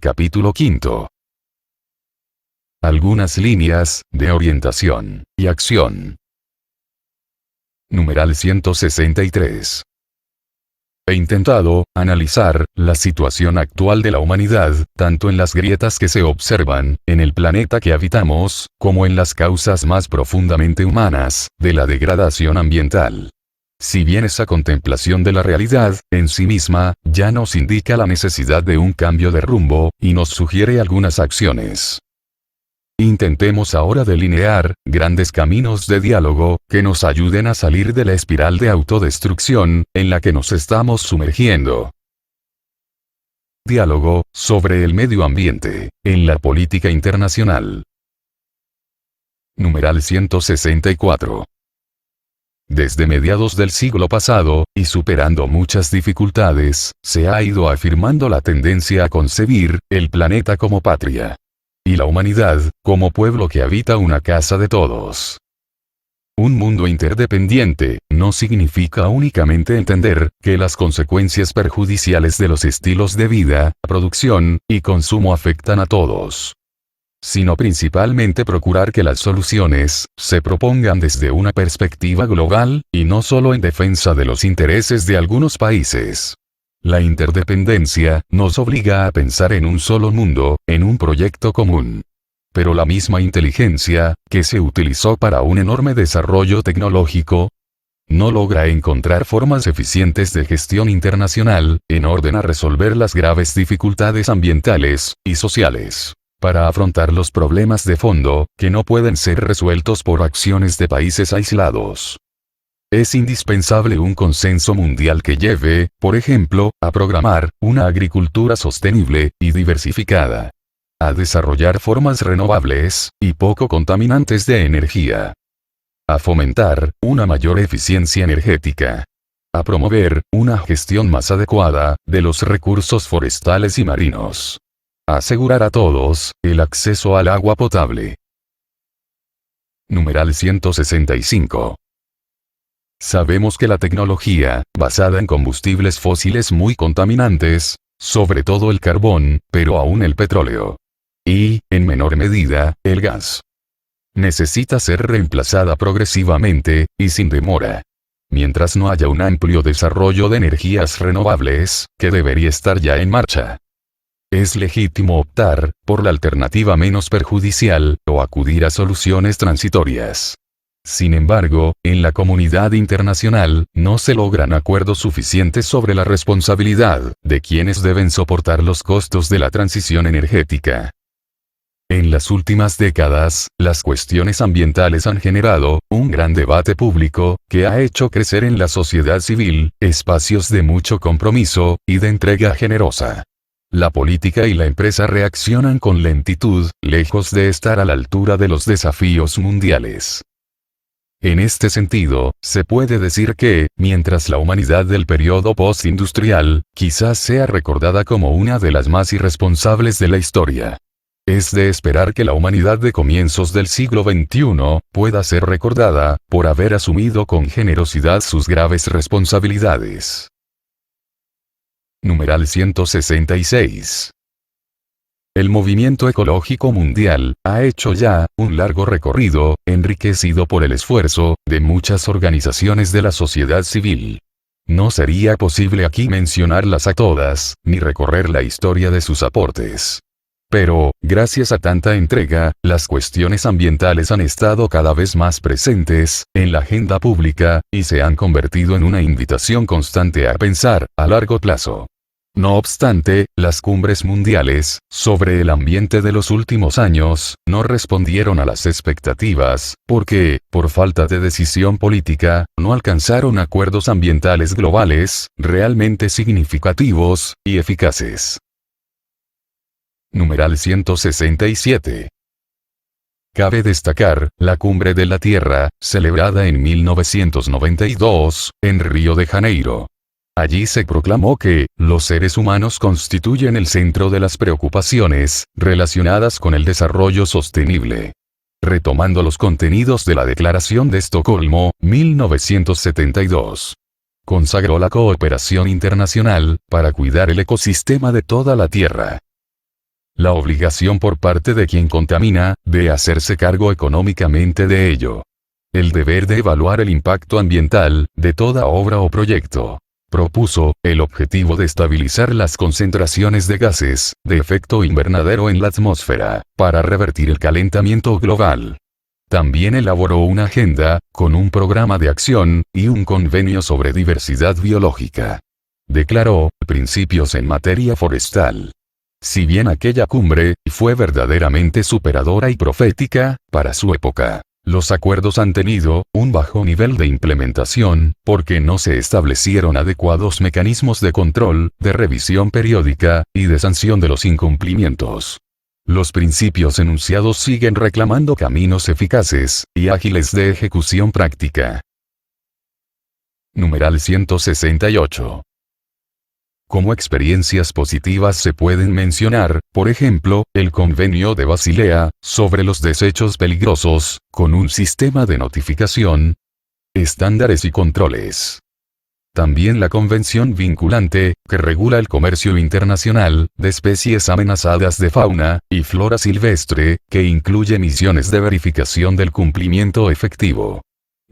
Capítulo 5. Algunas líneas de orientación y acción. Numeral 163. He intentado analizar la situación actual de la humanidad, tanto en las grietas que se observan en el planeta que habitamos, como en las causas más profundamente humanas de la degradación ambiental. Si bien esa contemplación de la realidad, en sí misma, ya nos indica la necesidad de un cambio de rumbo, y nos sugiere algunas acciones. Intentemos ahora delinear grandes caminos de diálogo, que nos ayuden a salir de la espiral de autodestrucción, en la que nos estamos sumergiendo. Diálogo sobre el medio ambiente, en la política internacional. Numeral 164. Desde mediados del siglo pasado, y superando muchas dificultades, se ha ido afirmando la tendencia a concebir el planeta como patria. Y la humanidad, como pueblo que habita una casa de todos. Un mundo interdependiente, no significa únicamente entender que las consecuencias perjudiciales de los estilos de vida, producción y consumo afectan a todos. Sino principalmente procurar que las soluciones se propongan desde una perspectiva global, y no solo en defensa de los intereses de algunos países. La interdependencia nos obliga a pensar en un solo mundo, en un proyecto común. Pero la misma inteligencia, que se utilizó para un enorme desarrollo tecnológico, no logra encontrar formas eficientes de gestión internacional, en orden a resolver las graves dificultades ambientales y sociales, para afrontar los problemas de fondo, que no pueden ser resueltos por acciones de países aislados. Es indispensable un consenso mundial que lleve, por ejemplo, a programar una agricultura sostenible y diversificada, a desarrollar formas renovables y poco contaminantes de energía, a fomentar una mayor eficiencia energética, a promover una gestión más adecuada de los recursos forestales y marinos, a asegurar a todos el acceso al agua potable. Numeral 165. Sabemos que la tecnología, basada en combustibles fósiles muy contaminantes, sobre todo el carbón, pero aún el petróleo, y, en menor medida, el gas, necesita ser reemplazada progresivamente, y sin demora. Mientras no haya un amplio desarrollo de energías renovables, que debería estar ya en marcha. Es legítimo optar por la alternativa menos perjudicial, o acudir a soluciones transitorias. Sin embargo, en la comunidad internacional, no se logran acuerdos suficientes sobre la responsabilidad de quienes deben soportar los costos de la transición energética. En las últimas décadas, las cuestiones ambientales han generado un gran debate público, que ha hecho crecer en la sociedad civil espacios de mucho compromiso y de entrega generosa. La política y la empresa reaccionan con lentitud, lejos de estar a la altura de los desafíos mundiales. En este sentido, se puede decir que, mientras la humanidad del periodo postindustrial, quizás sea recordada como una de las más irresponsables de la historia, es de esperar que la humanidad de comienzos del siglo XXI, pueda ser recordada, por haber asumido con generosidad sus graves responsabilidades. Numeral 166. El movimiento ecológico mundial ha hecho ya un largo recorrido, enriquecido por el esfuerzo de muchas organizaciones de la sociedad civil. No sería posible aquí mencionarlas a todas, ni recorrer la historia de sus aportes. Pero, gracias a tanta entrega, las cuestiones ambientales han estado cada vez más presentes en la agenda pública, y se han convertido en una invitación constante a pensar a largo plazo. No obstante, las cumbres mundiales sobre el ambiente de los últimos años no respondieron a las expectativas, porque, por falta de decisión política, no alcanzaron acuerdos ambientales globales realmente significativos y eficaces. Numeral 167. Cabe destacar la Cumbre de la Tierra, celebrada en 1992, en Río de Janeiro. Allí se proclamó que los seres humanos constituyen el centro de las preocupaciones relacionadas con el desarrollo sostenible. Retomando los contenidos de la Declaración de Estocolmo, 1972. Consagró la cooperación internacional para cuidar el ecosistema de toda la Tierra. La obligación por parte de quien contamina, de hacerse cargo económicamente de ello. El deber de evaluar el impacto ambiental, de toda obra o proyecto. Propuso, el objetivo de estabilizar las concentraciones de gases, de efecto invernadero en la atmósfera, para revertir el calentamiento global. También elaboró una agenda, con un programa de acción, y un convenio sobre diversidad biológica. Declaró, principios en materia forestal. Si bien aquella cumbre, fue verdaderamente superadora y profética, para su época, los acuerdos han tenido, un bajo nivel de implementación, porque no se establecieron adecuados mecanismos de control, de revisión periódica, y de sanción de los incumplimientos. Los principios enunciados siguen reclamando caminos eficaces, y ágiles de ejecución práctica. Numeral 168. Como experiencias positivas se pueden mencionar, por ejemplo, el Convenio de Basilea, sobre los desechos peligrosos, con un sistema de notificación, estándares y controles. También la Convención vinculante, que regula el comercio internacional, de especies amenazadas de fauna y flora silvestre, que incluye misiones de verificación del cumplimiento efectivo.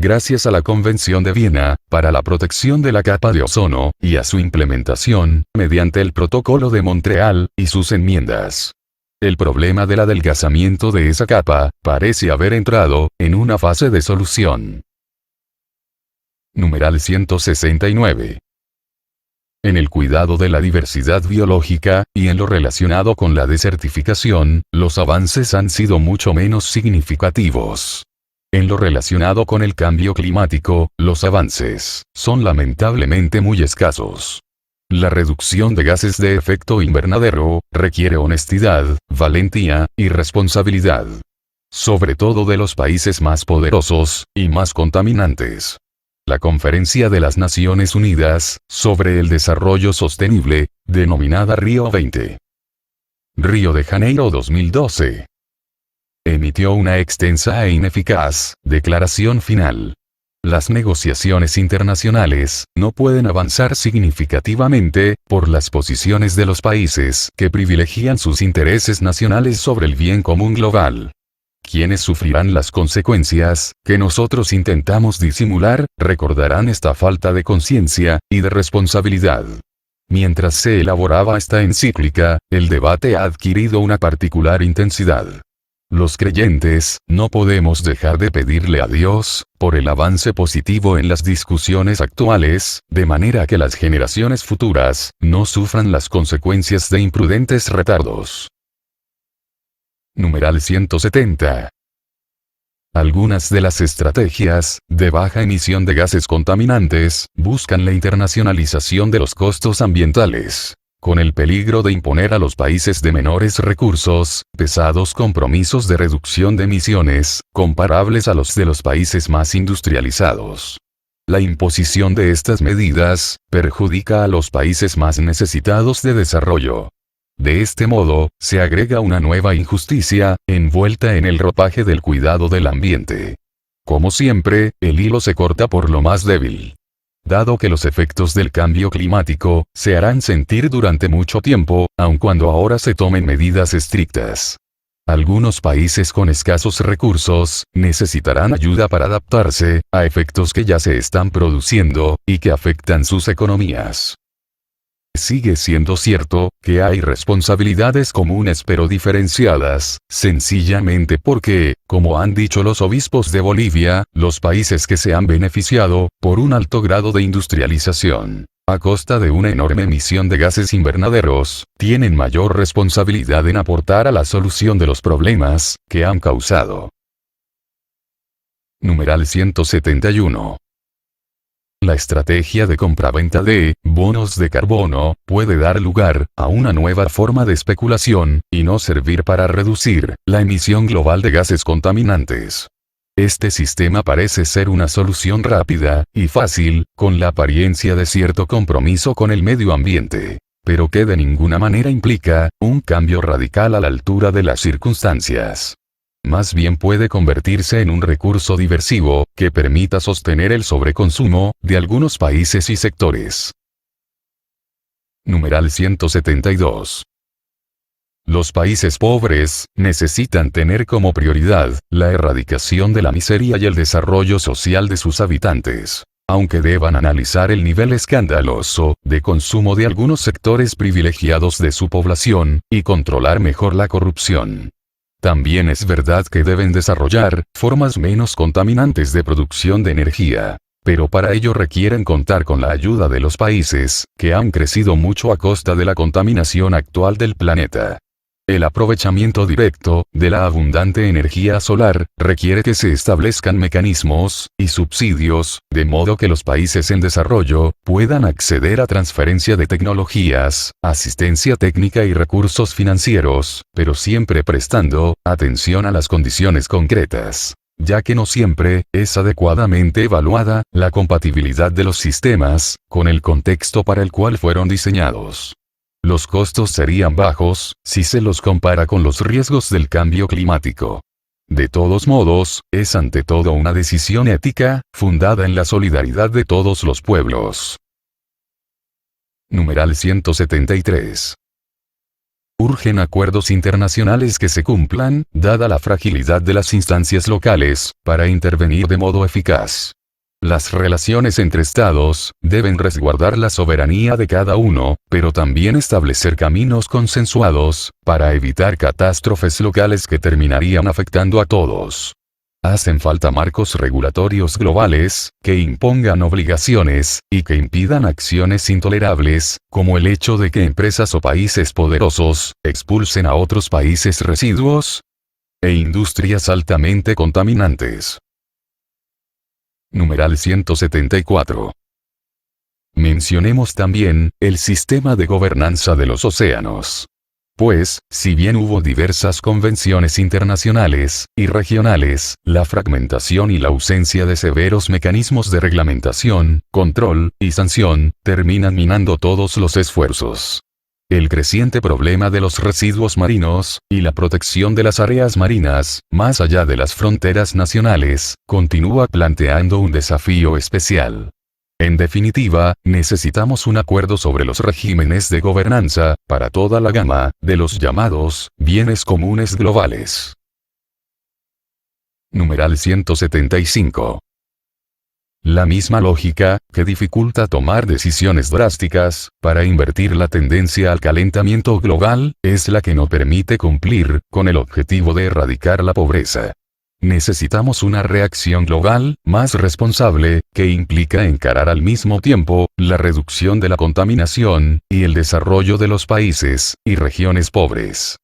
Gracias a la Convención de Viena, para la protección de la capa de ozono, y a su implementación, mediante el Protocolo de Montreal, y sus enmiendas. El problema del adelgazamiento de esa capa, parece haber entrado, en una fase de solución. Numeral 169. En el cuidado de la diversidad biológica, y en lo relacionado con la desertificación, los avances han sido mucho menos significativos. En lo relacionado con el cambio climático, los avances son lamentablemente muy escasos. La reducción de gases de efecto invernadero requiere honestidad, valentía y responsabilidad. Sobre todo de los países más poderosos y más contaminantes. La Conferencia de las Naciones Unidas sobre el Desarrollo Sostenible, denominada Río 20. Río de Janeiro 2012. Emitió una extensa e ineficaz declaración final. Las negociaciones internacionales no pueden avanzar significativamente por las posiciones de los países que privilegian sus intereses nacionales sobre el bien común global. Quienes sufrirán las consecuencias que nosotros intentamos disimular, recordarán esta falta de conciencia y de responsabilidad. Mientras se elaboraba esta encíclica, el debate ha adquirido una particular intensidad. Los creyentes, no podemos dejar de pedirle a Dios, por el avance positivo en las discusiones actuales, de manera que las generaciones futuras, no sufran las consecuencias de imprudentes retardos. Numeral 170. Algunas de las estrategias, de baja emisión de gases contaminantes, buscan la internacionalización de los costos ambientales. Con el peligro de imponer a los países de menores recursos, pesados compromisos de reducción de emisiones, comparables a los de los países más industrializados. La imposición de estas medidas, perjudica a los países más necesitados de desarrollo. De este modo, se agrega una nueva injusticia, envuelta en el ropaje del cuidado del ambiente. Como siempre, el hilo se corta por lo más débil. Dado que los efectos del cambio climático se harán sentir durante mucho tiempo, aun cuando ahora se tomen medidas estrictas. Algunos países con escasos recursos necesitarán ayuda para adaptarse a efectos que ya se están produciendo y que afectan sus economías. Sigue siendo cierto que hay responsabilidades comunes pero diferenciadas, sencillamente porque, como han dicho los obispos de Bolivia, los países que se han beneficiado por un alto grado de industrialización, a costa de una enorme emisión de gases invernaderos, tienen mayor responsabilidad en aportar a la solución de los problemas que han causado. Numeral 171. La estrategia de compraventa de bonos de carbono puede dar lugar a una nueva forma de especulación, y no servir para reducir la emisión global de gases contaminantes. Este sistema parece ser una solución rápida y fácil, con la apariencia de cierto compromiso con el medio ambiente, pero que de ninguna manera implica un cambio radical a la altura de las circunstancias. Más bien puede convertirse en un recurso diversivo, que permita sostener el sobreconsumo de algunos países y sectores. Numeral 172. Los países pobres necesitan tener como prioridad la erradicación de la miseria y el desarrollo social de sus habitantes. Aunque deban analizar el nivel escandaloso de consumo de algunos sectores privilegiados de su población, y controlar mejor la corrupción. También es verdad que deben desarrollar formas menos contaminantes de producción de energía. Pero para ello requieren contar con la ayuda de los países, que han crecido mucho a costa de la contaminación actual del planeta. El aprovechamiento directo de la abundante energía solar requiere que se establezcan mecanismos y subsidios, de modo que los países en desarrollo puedan acceder a transferencia de tecnologías, asistencia técnica y recursos financieros, pero siempre prestando atención a las condiciones concretas, ya que no siempre es adecuadamente evaluada la compatibilidad de los sistemas con el contexto para el cual fueron diseñados. Los costos serían bajos, si se los compara con los riesgos del cambio climático. De todos modos, es ante todo una decisión ética, fundada en la solidaridad de todos los pueblos. Numeral 173. Urgen acuerdos internacionales que se cumplan, dada la fragilidad de las instancias locales, para intervenir de modo eficaz. Las relaciones entre estados deben resguardar la soberanía de cada uno, pero también establecer caminos consensuados, para evitar catástrofes locales que terminarían afectando a todos. Hacen falta marcos regulatorios globales, que impongan obligaciones, y que impidan acciones intolerables, como el hecho de que empresas o países poderosos expulsen a otros países residuos e industrias altamente contaminantes. Numeral 174. Mencionemos también el sistema de gobernanza de los océanos. Pues, si bien hubo diversas convenciones internacionales y regionales, la fragmentación y la ausencia de severos mecanismos de reglamentación, control y sanción terminan minando todos los esfuerzos. El creciente problema de los residuos marinos, y la protección de las áreas marinas, más allá de las fronteras nacionales, continúa planteando un desafío especial. En definitiva, necesitamos un acuerdo sobre los regímenes de gobernanza, para toda la gama de los llamados bienes comunes globales. Numeral 175. La misma lógica, que dificulta tomar decisiones drásticas, para invertir la tendencia al calentamiento global, es la que no permite cumplir con el objetivo de erradicar la pobreza. Necesitamos una reacción global, más responsable, que implica encarar al mismo tiempo, la reducción de la contaminación, y el desarrollo de los países y regiones pobres.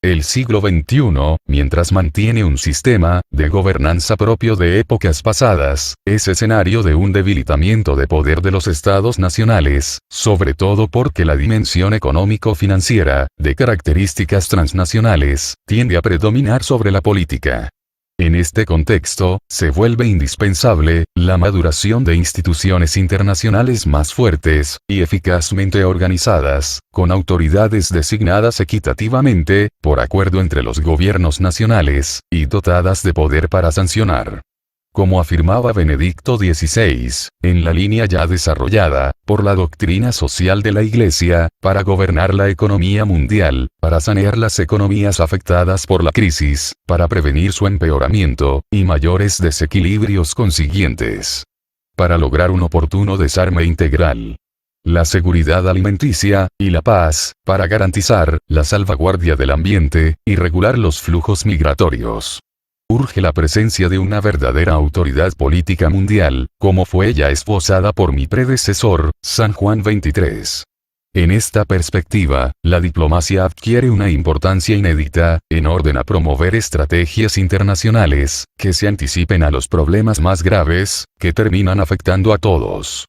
El siglo XXI, mientras mantiene un sistema de gobernanza propio de épocas pasadas, es escenario de un debilitamiento de poder de los estados nacionales, sobre todo porque la dimensión económico-financiera, de características transnacionales, tiende a predominar sobre la política. En este contexto, se vuelve indispensable la maduración de instituciones internacionales más fuertes y eficazmente organizadas, con autoridades designadas equitativamente, por acuerdo entre los gobiernos nacionales, y dotadas de poder para sancionar. Como afirmaba Benedicto XVI, en la línea ya desarrollada por la doctrina social de la Iglesia, para gobernar la economía mundial, para sanear las economías afectadas por la crisis, para prevenir su empeoramiento, y mayores desequilibrios consiguientes. Para lograr un oportuno desarme integral. La seguridad alimenticia, y la paz, para garantizar la salvaguardia del ambiente, y regular los flujos migratorios. Urge la presencia de una verdadera autoridad política mundial, como fue ya esbozada por mi predecesor, San Juan XXIII. En esta perspectiva, la diplomacia adquiere una importancia inédita, en orden a promover estrategias internacionales, que se anticipen a los problemas más graves, que terminan afectando a todos.